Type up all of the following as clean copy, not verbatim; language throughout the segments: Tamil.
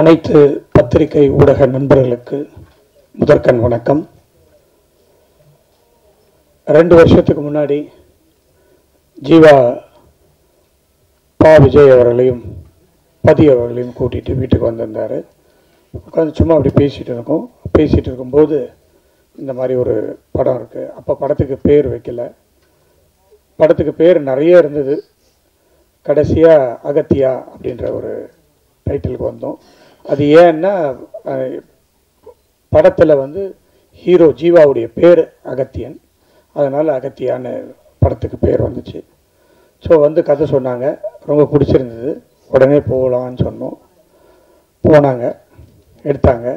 அனைத்து பத்திரிகை ஊடக நண்பர்களுக்கு முதற்கண் வணக்கம். 2 வருஷத்துக்கு முன்னாடி ஜீவா பா விஜய் அவர்களையும் பதி அவர்களையும் கூட்டிகிட்டு வீட்டுக்கு வந்திருந்தார். உட்காந்து சும்மா அப்படி பேசிகிட்டு இருக்கும்போது இந்த மாதிரி ஒரு படம் இருக்குது. அப்போ படத்துக்கு பேர் வைக்கல, படத்துக்கு பேர் நிறைய இருந்தது. கடைசியாக அகத்தியா அப்படின்ற ஒரு டைட்டிலுக்கு வந்தோம். அது ஏன்னா படத்தில் ஹீரோ ஜீவாவுடைய பேர் அகத்தியன், அதனால் அகத்தியான்னு படத்துக்கு பேர் வந்துச்சு. ஸோ கதை சொன்னாங்க, ரொம்ப பிடிச்சிருந்தது. உடனே போகலான்னு சொன்னோம். போனாங்க, எடுத்துக்கிட்டே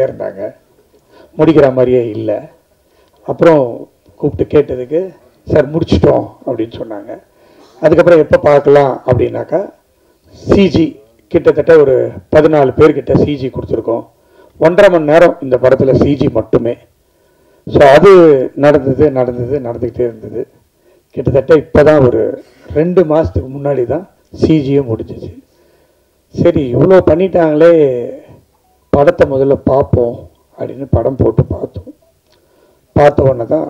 இருந்தாங்க. முடிக்கிற மாதிரியே இல்லை. அப்புறம் கூப்பிட்டு கேட்டதுக்கு சார் முடிச்சிட்டோம் அப்படின்னு சொன்னாங்க. அதுக்கப்புறம் எப்போ பார்க்கலாம் அப்படின்னாக்கா, சிஜி கிட்டத்தட்ட ஒரு 14 பேர்கிட்ட சிஜி கொடுத்துருக்கோம். 1.5 மணி நேரம் இந்த படத்தில் சிஜி மட்டுமே. ஸோ அது நடந்துக்கிட்டே இருந்தது. கிட்டத்தட்ட இப்போ தான் ஒரு 2 மாதத்துக்கு முன்னாடி தான் சிஜியும் முடிஞ்சிச்சு. சரி, இவ்வளோ பண்ணிட்டாங்களே, படத்தை முதல்ல பார்ப்போம் அப்படின்னு படம் போட்டு பார்த்த உடனே தான்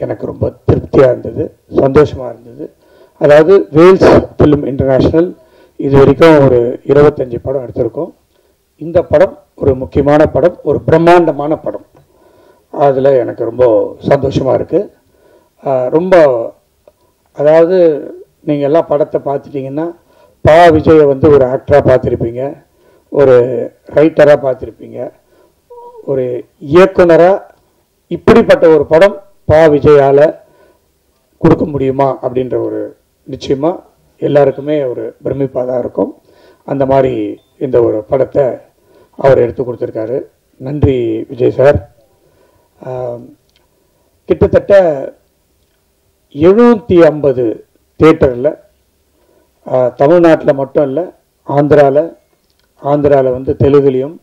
எனக்கு ரொம்ப திருப்தியாக இருந்தது, சந்தோஷமாக இருந்தது. அதாவது வேல்ஸ் ஃபிலிம் இன்டர்நேஷ்னல் இது வரைக்கும் ஒரு 25 படம் எடுத்திருக்கோம். இந்த படம் ஒரு முக்கியமான படம், ஒரு பிரம்மாண்டமான படம். அதில் எனக்கு ரொம்ப சந்தோஷமாக இருக்குது. ரொம்ப அதாவது நீங்கள் எல்லாம் படத்தை பார்த்துட்டிங்கன்னா பா விஜயை ஒரு ஆக்டராக பார்த்துருப்பீங்க, ஒரு ரைட்டராக பார்த்துருப்பீங்க, ஒரு இயக்குனராக. இப்படிப்பட்ட ஒரு படம் பா விஜயால் கொடுக்க முடியுமா அப்படின்ற ஒரு நிச்சயமாக எல்லாருக்குமே ஒரு பிரமிப்பாக தான் இருக்கும். அந்த மாதிரி இந்த ஒரு படத்தை அவர் எடுத்து கொடுத்துருக்காரு. நன்றி விஜய் சார். கிட்டத்தட்ட 750 தியேட்டரில், தமிழ்நாட்டில் மட்டும் இல்லை, ஆந்திராவில் தெலுங்குலேயும்,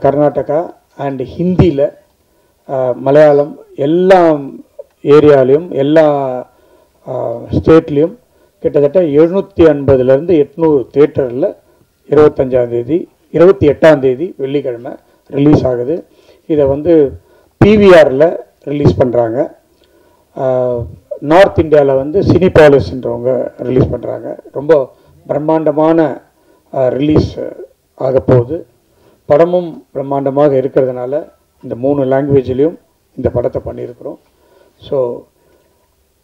கர்நாடகா அண்ட் ஹிந்தியில், மலையாளம், எல்லா ஏரியாலையும், எல்லா ஸ்டேட்லேயும் கிட்டத்தட்ட 750லேருந்து 800 தியேட்டரில் 28ஆம் தேதி வெள்ளிக்கிழமை ரிலீஸ் ஆகுது. இதை பிவிஆரில் ரிலீஸ் பண்ணுறாங்க. நார்த் இந்தியாவில் சினிபாலிஸ்ன்றவங்க ரிலீஸ் பண்ணுறாங்க. ரொம்ப பிரம்மாண்டமான ரிலீஸ் ஆக போகுது. படமும் பிரம்மாண்டமாக இருக்கிறதுனால இந்த 3 லாங்குவேஜ்லேயும் இந்த படத்தை பண்ணியிருக்கிறோம். ஸோ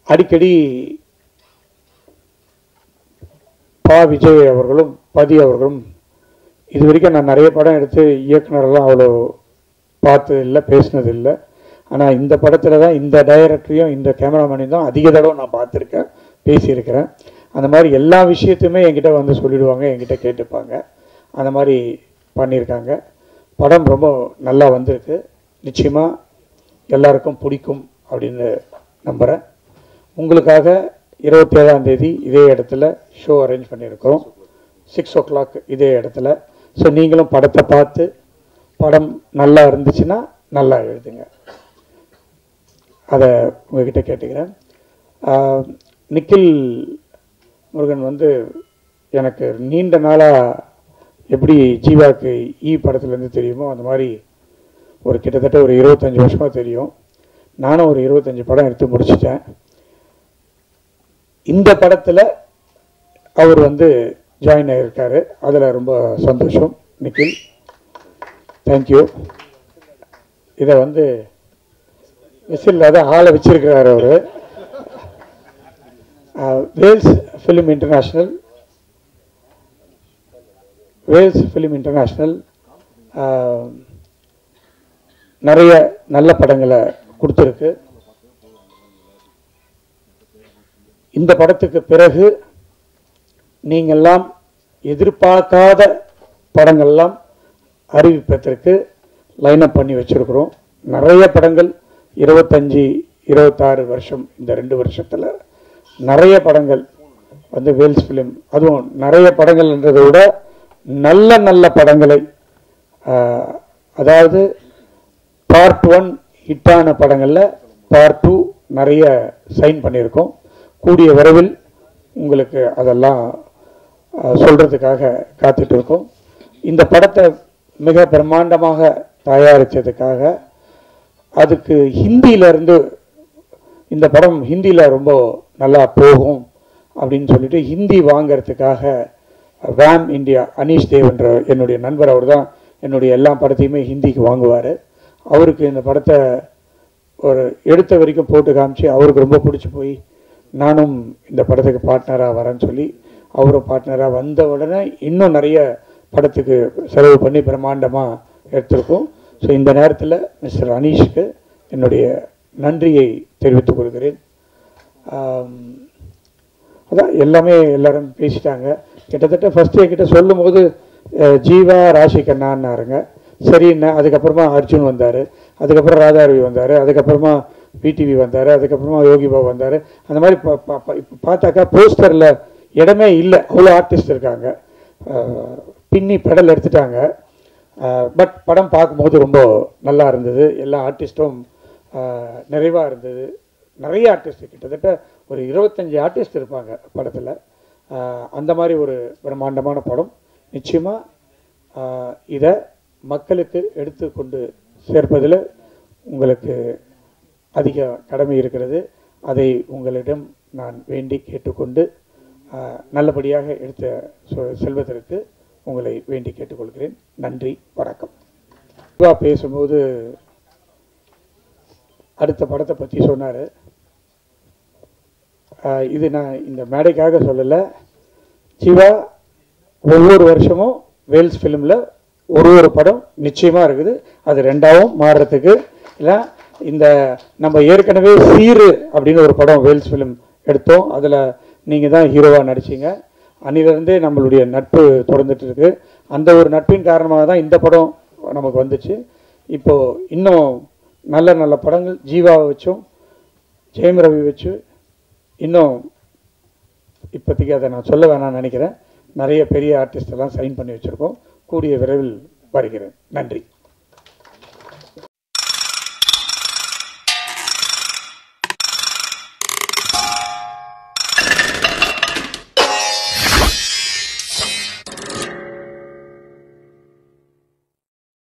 அடிக்கடி பா விஜய் அவர்களும் பதி அவர்களும், இது வரைக்கும் நான் நிறைய படம் எடுத்து இயக்குனரெல்லாம் அவ்வளோ பார்த்ததில்லை, பேசினதில்லை. ஆனால் இந்த படத்தில் தான் இந்த டைரக்டரையும் இந்த கேமராமேனையும் தான் அதிக தடவை நான் பார்த்துருக்கேன், பேசியிருக்கிறேன். அந்த மாதிரி எல்லா விஷயத்தையுமே என்கிட்ட சொல்லிவிடுவாங்க, என்கிட்ட கேட்டுப்பாங்க. அந்த மாதிரி பண்ணியிருக்காங்க. படம் ரொம்ப நல்லா வந்திருக்கு. நிச்சயமாக எல்லாருக்கும் பிடிக்கும் அப்படின்னு நம்புகிறேன். உங்களுக்காக 27ஆம் தேதி இதே இடத்துல ஷோ அரேஞ்ச் பண்ணியிருக்கிறோம், 6 o'clock இதே இடத்துல. ஸோ நீங்களும் படத்தை பார்த்து, படம் நல்லா இருந்துச்சுன்னா நல்லா எழுதுங்க, அதை உங்ககிட்ட கேட்டுக்கிறேன். நிக்கில் முருகன் எனக்கு நீண்ட நாளாக எப்படி ஜீவாக்கு படத்துலேருந்து தெரியுமோ அந்த மாதிரி ஒரு கிட்டத்தட்ட ஒரு 25 வருஷமாக தெரியும். நானும் ஒரு 25 படம் எடுத்து முடிச்சிட்டேன். இந்த படத்தில் அவர் ஜாயின் ஆகியிருக்காரு, அதில் ரொம்ப சந்தோஷம். நிக்கில், தேங்க்யூ. இதை விசில் அதான் ஆளை வச்சிருக்கிறார் அவர். வேல்ஸ் ஃபிலிம் இன்டர்நேஷ்னல் நிறைய நல்ல படங்களை கொடுத்துருக்கு. இந்த படத்துக்கு பிறகு நீங்கள்லாம் எதிர்பார்க்காத படங்கள்லாம் அறிவிப்பதற்கு லைனப் பண்ணி வச்சுருக்கிறோம். நிறைய படங்கள் 25-26 வருஷம், இந்த 2 வருஷத்தில் நிறைய படங்கள் வேல்ஸ் ஃபிலிம், அதுவும் நிறைய படங்கள்ன்றதை விட நல்ல நல்ல படங்களை, அதாவது பார்ட் 1 ஹிட்டான படங்களில் பார்ட் 2 நிறைய சைன் பண்ணியிருக்கோம். கூடிய விரைவில் உங்களுக்கு அதெல்லாம் சொல்கிறதுக்காக காத்துட்டு இருக்கோம். இந்த படத்தை மிக பிரம்மாண்டமாக தயாரித்ததுக்காக அதுக்கு ஹிந்தியிலேருந்து இந்த படம் ஹிந்தியில் ரொம்ப நல்லா போகும் அப்படின்னு சொல்லிட்டு ஹிந்தி வாங்கிறதுக்காக வேம் இந்தியா அனீஷ் தேவ்ன்ற என்னுடைய நண்பர், அவர் தான் என்னுடைய எல்லா படத்தையுமே ஹிந்திக்கு வாங்குவார். அவருக்கு இந்த படத்தை ஒரு எடுத்த வரைக்கும் போட்டு காமிச்சு அவருக்கு ரொம்ப பிடிச்சி போய் நானும் இந்த படத்துக்கு பார்ட்னராக வரேன்னு சொல்லி அவரும் பார்ட்னராக வந்த உடனே இன்னும் நிறைய படத்துக்கு செலவு பண்ணி பிரம்மாண்டமாக எடுத்திருக்கோம். ஸோ இந்த நேரத்தில் மிஸ்டர் அனீஷ்க்கு என்னுடைய நன்றியை தெரிவித்துக் கொள்கிறேன். அதான் எல்லாமே எல்லாரும் பேசிட்டாங்க. கிட்டத்தட்ட ஃபஸ்ட் என்கிட்ட சொல்லும் போது ஜீவா ராஷிகண்ணான்னாருங்க. சரிண்ணா. அதுக்கப்புறமா அர்ஜுன் வந்தார், அதுக்கப்புறம் ராதாரவி வந்தார், அதுக்கப்புறமா பிடிவி வந்தார், அதுக்கப்புறமா யோகி பாபு வந்தார். அந்த மாதிரி இப்போ பார்த்தாக்கா போஸ்டரில் இடமே இல்லை, அவ்வளோ ஆர்டிஸ்ட் இருக்காங்க. பின்னி பெடல் எடுத்துட்டாங்க. பட் படம் பார்க்கும்போது ரொம்ப நல்லா இருந்தது. எல்லா ஆர்டிஸ்ட்டும் நிறைவாக இருந்தது. நிறைய ஆர்டிஸ்ட், கிட்டத்தட்ட ஒரு 25 ஆர்டிஸ்ட் இருப்பாங்க படத்தில். அந்த மாதிரி ஒரு பிரம்மாண்டமான படம். நிச்சயமாக இதை மக்களுக்கு எடுத்து கொண்டு சேர்ப்பதில் உங்களுக்கு அதிக கடமை இருக்கிறது. அதை உங்களிடம் நான் வேண்டி கேட்டுக்கொண்டு நல்லபடியாக எடுத்து செல்வதற்கு உங்களை வேண்டி கேட்டுக்கொள்கிறேன். நன்றி, வணக்கம். பேசும்போது அடுத்த படத்தை பற்றி சொன்னார். இது நான் இந்த மேடைக்காக சொல்லலை. ஜீவா ஒவ்வொரு வருஷமும் வேல்ஸ் ஃபிலிமில் ஒரு படம் நிச்சயமாக இருக்குது. அது ரெண்டாவும் மாறுறதுக்கு இல்லை. இந்த நம்ம ஏற்கனவே சீரு அப்படின்னு ஒரு படம் வேல்ஸ் ஃபிலிம் எடுத்தோம். அதில் நீங்கள் தான் ஹீரோவாக நடிச்சிங்க. அன்னிலிருந்தே நம்மளுடைய நட்பு தொடர்ந்துட்டு இருக்கு. அந்த ஒரு நட்பின் காரணமாக தான் இந்த படம் நமக்கு வந்துச்சு. இப்போது இன்னும் நல்ல நல்ல படங்கள் ஜீவாவை வச்சும் ஜெயம் ரவி வச்சு இன்னும் இப்போதைக்கு அதை நான் சொல்ல வேணாம்னு நினைக்கிறேன். நிறைய பெரிய ஆர்டிஸ்டெல்லாம் சைன் பண்ணி வச்சுருக்கோம். கூடிய விரைவில் வருகிறேன். நன்றி.